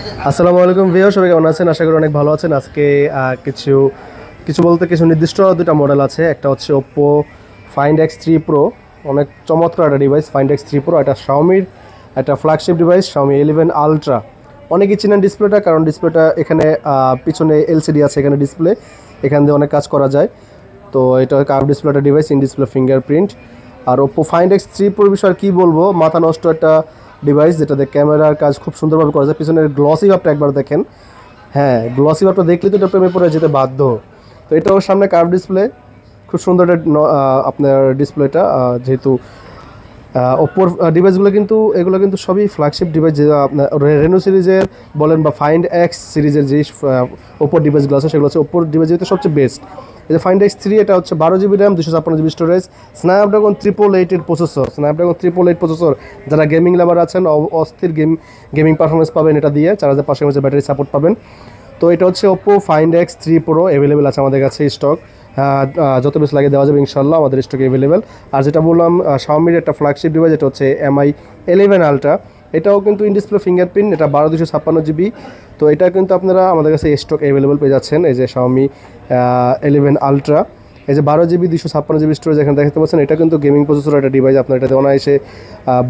আসসালামু আলাইকুম ভিউয়ার, সবাই কেমন আছেন? আশা করি অনেক ভালো আছেন। আজকে কিছু কিছু বলতে কিছু নির্দিষ্ট দুটো মডেল আছে। একটা হচ্ছে Oppo Find X3 Pro, অনেক চমৎকার একটা ডিভাইস। Find X3 Pro এটা Xiaomi একটা ফ্ল্যাগশিপ ডিভাইস, Xiaomi 11 Ultra। অনেকেই চিনেন ডিসপ্লেটা, কারণ ডিসপ্লেটা এখানে পিছনে এলসিডি আছে, এখানে ডিসপ্লে, এখান দিয়ে অনেক কাজ করা যায়। তো এটা কার্ভ ডিসপ্লে একটা ডিভাইস, ইন ডিসপ্লে ফিঙ্গারপ্রিন্ট। আর Oppo Find X3 Pro বিষয়ে কী বলবো, মাথা নষ্ট একটা ডিভাইস, যেটাতে ক্যামেরার কাজ খুব সুন্দরভাবে করা যায়। পিছনের গ্লসি ভাবটা একবার দেখেন, হ্যাঁ গ্লসি ভাবটা দেখলে তো এটা প্রেমে পড়ে যেতে বাধ্য। তো এটাও সামনে কার্ভ ডিসপ্লে, খুব সুন্দর একটা আপনার ডিসপ্লেটা। যেহেতু ওপ্পোর ডিভাইসগুলো কিন্তু এগুলো কিন্তু সবই ফ্ল্যাগশিপ ডিভাইস, যে আপনার রেনো সিরিজের বলেন বা ফাইন্ড এক্স সিরিজের যে ওপ্পোর ডিভাইসগুলো আছে সেগুলো হচ্ছে ওপ্পোর ডিভাইস যেহেতু সবচেয়ে বেস্ট। এই যে ফাইন্ড এক্স 3 এটা হচ্ছে 12 GB RAM, 256 GB storage, Snapdragon 888 processor, Snapdragon 888 processor. যারা গেমিং লাভার আছেন অস্থির গেমিং পারফরমেন্স পাবেন এটা দিয়ে, 4500 mAh ব্যাটারি সাপোর্ট পাবেন। তো এটা হচ্ছে Oppo Find X3 Pro, available আছে আমাদের কাছে স্টক। যত বেশি লাগে দেওয়া যাবে ইনশাল্লাহ, আমাদের স্টকে অ্যাভেলেবেল। আর যেটা বললাম Xiaomiর একটা ফ্ল্যাগশিপ ডিভাইস, এটা হচ্ছে Mi 11 Ultra। এটাও কিন্তু ইন ডিসপ্লে ফিঙ্গারপ্রিন্ট, এটা 12256 GB। তো এটা কিন্তু আপনারা আমাদের কাছে স্টক অ্যাভেলেবেল পেয়ে যাচ্ছেন। এই যে Xiaomi 11 Ultra, এই যে 12 GB 256 GB স্টোরেজ এখানে দেখতে পাচ্ছেন। এটা কিন্তু গেমিং প্রসেসর একটা ডিভাইস, আপনার এটাতে অনায়াসে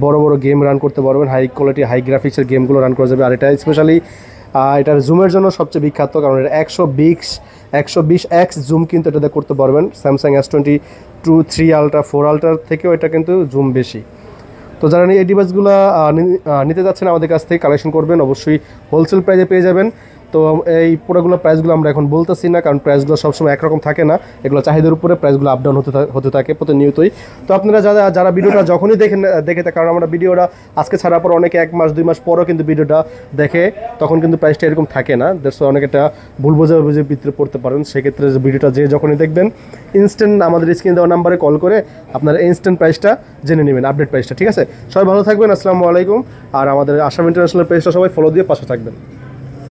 বড় বড় গেম রান করতে পারবেন, হাই কোয়ালিটি হাই গ্রাফিক্সের গেমগুলো রান করা যাবে। আর এটা স্পেশালি এটার জুমের জন্য সবচেয়ে বিখ্যাত, কারণ এটা 120x জুম কিন্তু এটাতে করতে পারবেন। স্যামসাং S22 3 Ultra 4 Ultra থেকেও এটা কিন্তু জুম বেশি। তো যারা এই ডিভাইসগুলো নিতে যাচ্ছেন আমাদের কাছ থেকে কালেকশন করবেন, অবশ্যই হোলসেল প্রাইসে পেয়ে যাবেন। তো এই প্রোডাক্টগুলোর প্রাইসগুলো আমরা এখন বলতেছি না, কারণ প্রাইসগুলো সবসময় একরকম থাকে না, এগুলো চাহিদার উপরে প্রাইসগুলো আপ ডাউন হতে থাকে প্রতিনিয়তই। তো আপনারা যারা ভিডিওটা যখনই দেখে কারণ আমরা ভিডিওটা আজকে ছাড়ার পর অনেকে 1 মাস 2 মাস পরও কিন্তু ভিডিওটা দেখে, তখন কিন্তু প্রাইসটা এরকম থাকে না। দ্যাটস অনেক একটা ভুল বোঝাবুঝির ভিতরে পড়তে পারেন। সেক্ষেত্রে ভিডিওটা যখনই দেখবেন, ইনস্ট্যান্ট আমাদের স্ক্রিনে দেওয়া নাম্বারে কল করে আপনারা ইনস্ট্যান্ট প্রাইসটা জেনে নেবেন, আপডেট প্রাইসটা। ঠিক আছে, সবাই ভালো থাকবেন, আসসালামু আলাইকুম। আর আমাদের আসাম ইন্টারন্যাশনাল পেজটা সবাই ফলো দিয়ে পাশে থাকবেন।